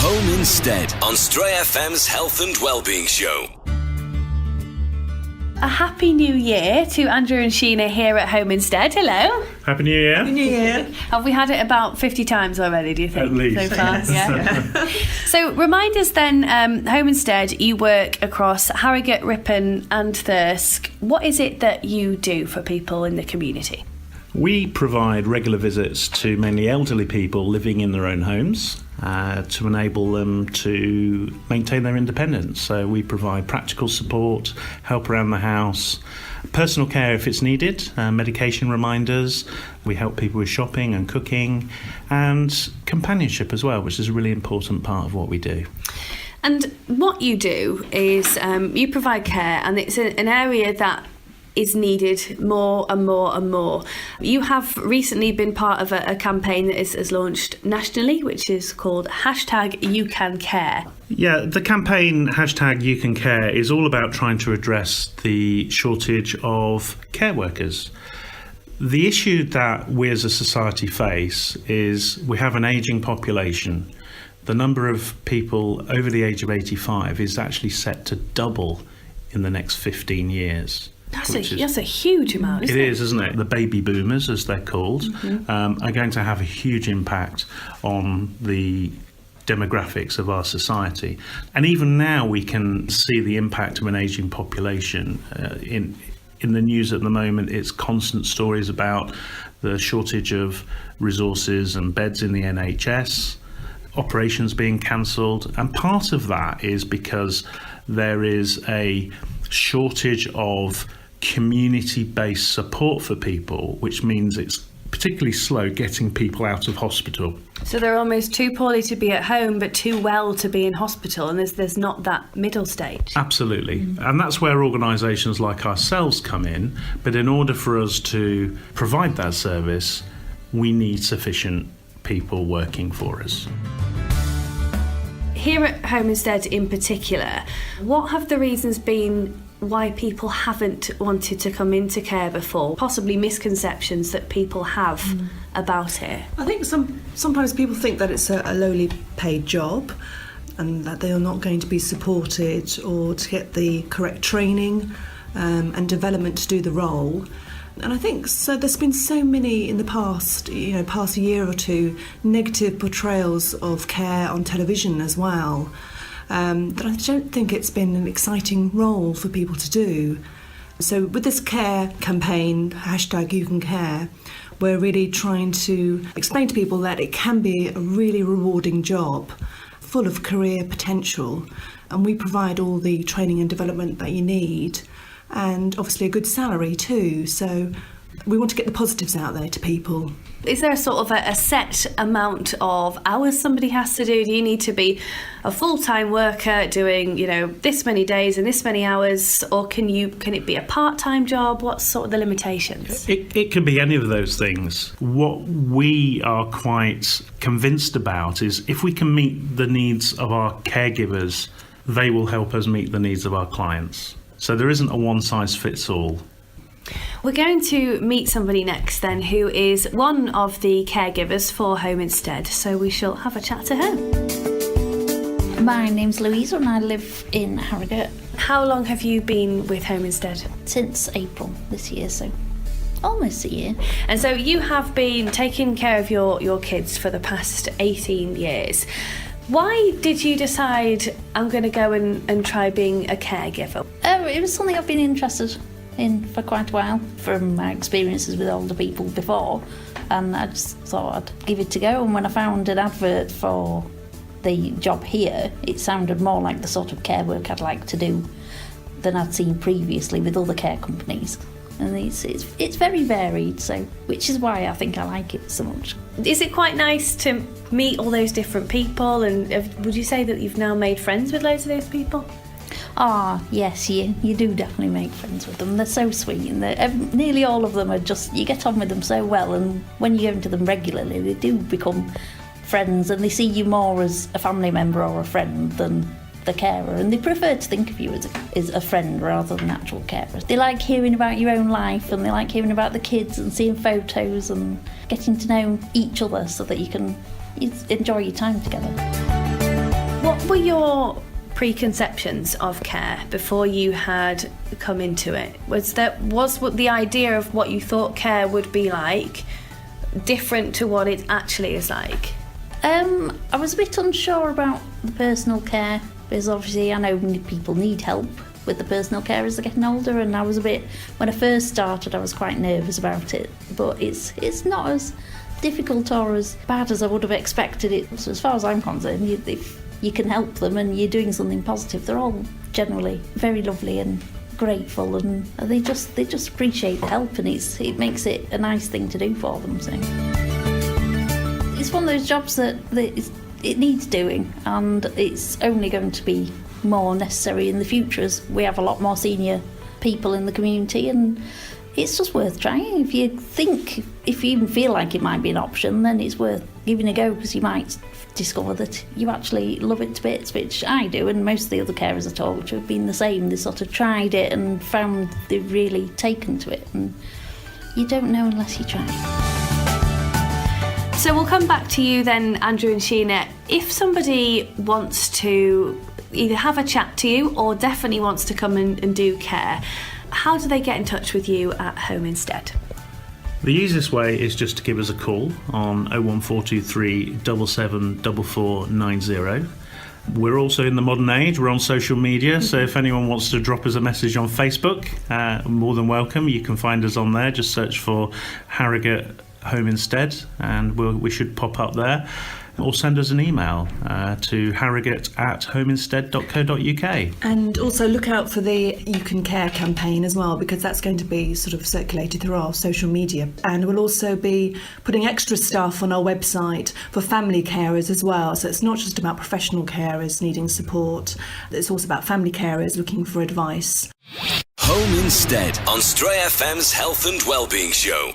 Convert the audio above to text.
Home Instead on Stray FM's Health and Wellbeing Show. A happy new year to Andrew and Sheena here at Home Instead. Hello. Happy New Year. Happy New Year. Have we had it about 50 times already, do you think? At least. So far, Yes. yeah. So remind us then, Home Instead, you work across Harrogate, Ripon and Thirsk. What is it that you do for people in the community? We provide regular visits to mainly elderly people living in their own homes to enable them to maintain their independence. So we provide practical support, help around the house, personal care if it's needed, medication reminders. We help people with shopping and cooking and companionship as well, which is a really important part of what we do. And what you do is you provide care, and it's an area that is needed more and more and more. You have recently been part of a campaign that is launched nationally, which is called #youcancare. Yeah, the campaign #YouCanCare is all about trying to address the shortage of care workers. The issue that we as a society face is we have an ageing population. The number of people over the age of 85 is actually set to double in the next 15 years. That's a huge amount, isn't it? It is, isn't it? The baby boomers, as they're called, are going to have a huge impact on the demographics of our society. And even now we can see the impact of an ageing population. In the news at the moment, it's constant stories about the shortage of resources and beds in the NHS, operations being cancelled. And part of that is because there is a shortage of community-based support for people, which means it's particularly slow getting people out of hospital. So they're almost too poorly to be at home but too well to be in hospital, and there's not that middle stage. Absolutely. And that's where organisations like ourselves come in. But in order for us to provide that service, we need sufficient people working for us. Here at Home Instead in particular, what have the reasons been why people haven't wanted to come into care before? Possibly misconceptions that people have about it. I think sometimes people think that it's a lowly paid job and that they are not going to be supported or to get the correct training and development to do the role. And I think so. There's been so many in the past year or two, negative portrayals of care on television as well, that I don't think it's been an exciting role for people to do. So with this care campaign, #YouCanCare, we're really trying to explain to people that it can be a really rewarding job, full of career potential, and we provide all the training and development that you need, and obviously a good salary too. So we want to get the positives out there to people. Is there sort of a set amount of hours somebody has to do? Do you need to be a full-time worker doing, this many days and this many hours, or can it be a part-time job? What's sort of the limitations? It can be any of those things. What we are quite convinced about is if we can meet the needs of our caregivers, they will help us meet the needs of our clients. So there isn't a one-size-fits-all. We're going to meet somebody next then who is one of the caregivers for Home Instead, so we shall have a chat to her. My name's Louise and I live in Harrogate. How long have you been with Home Instead? Since April this year, so almost a year. And so you have been taking care of your kids for the past 18 years. Why did you decide I'm going to go and try being a caregiver? It was something I've been interested in for quite a while from my experiences with older people before, and I just thought I'd give it a go. And when I found an advert for the job here, it sounded more like the sort of care work I'd like to do than I'd seen previously with other care companies. And it's very varied, so which is why I think I like it so much. Is it quite nice to meet all those different people, and would you say that you've now made friends with loads of those people? Yes, you do definitely make friends with them. They're so sweet, and nearly all of them are just, you get on with them so well, and when you go into them regularly, they do become friends, and they see you more as a family member or a friend than the carer, and they prefer to think of you as a friend rather than an actual carer. They like hearing about your own life, and they like hearing about the kids and seeing photos and getting to know each other so that you can enjoy your time together. What were your preconceptions of care before you had come into it? Was the idea of what you thought care would be like different to what it actually is like? I was a bit unsure about the personal care, because obviously I know people need help with the personal care as they're getting older, and when I first started I was quite nervous about it, but it's not as difficult or as bad as I would have expected it. So as far as I'm concerned, if you can help them and you're doing something positive, they're all generally very lovely and grateful, and they just appreciate the help, and it makes it a nice thing to do for them. So it's one of those jobs that it needs doing, and it's only going to be more necessary in the future as we have a lot more senior people in the community, and it's just worth trying. If you even feel like it might be an option, then it's worth giving a go, because you might discover that you actually love it to bits, which I do, and most of the other carers I talk to have been the same. They sort of tried it and found they've really taken to it, and you don't know unless you try. So we'll come back to you then, Andrew and Sheena. If somebody wants to either have a chat to you or definitely wants to come and do care, how do they get in touch with you at Home Instead? The easiest way is just to give us a call on 01423 774490. We're also in the modern age, we're on social media, so if anyone wants to drop us a message on Facebook, more than welcome. You can find us on there, just search for Harrogate Home Instead and we should pop up there. Or send us an email to harrogate@homeinstead.co.uk. And also look out for the You Can Care campaign as well, because that's going to be sort of circulated through our social media. And we'll also be putting extra stuff on our website for family carers as well. So it's not just about professional carers needing support, it's also about family carers looking for advice. Home Instead on Stray FM's Health and Wellbeing Show.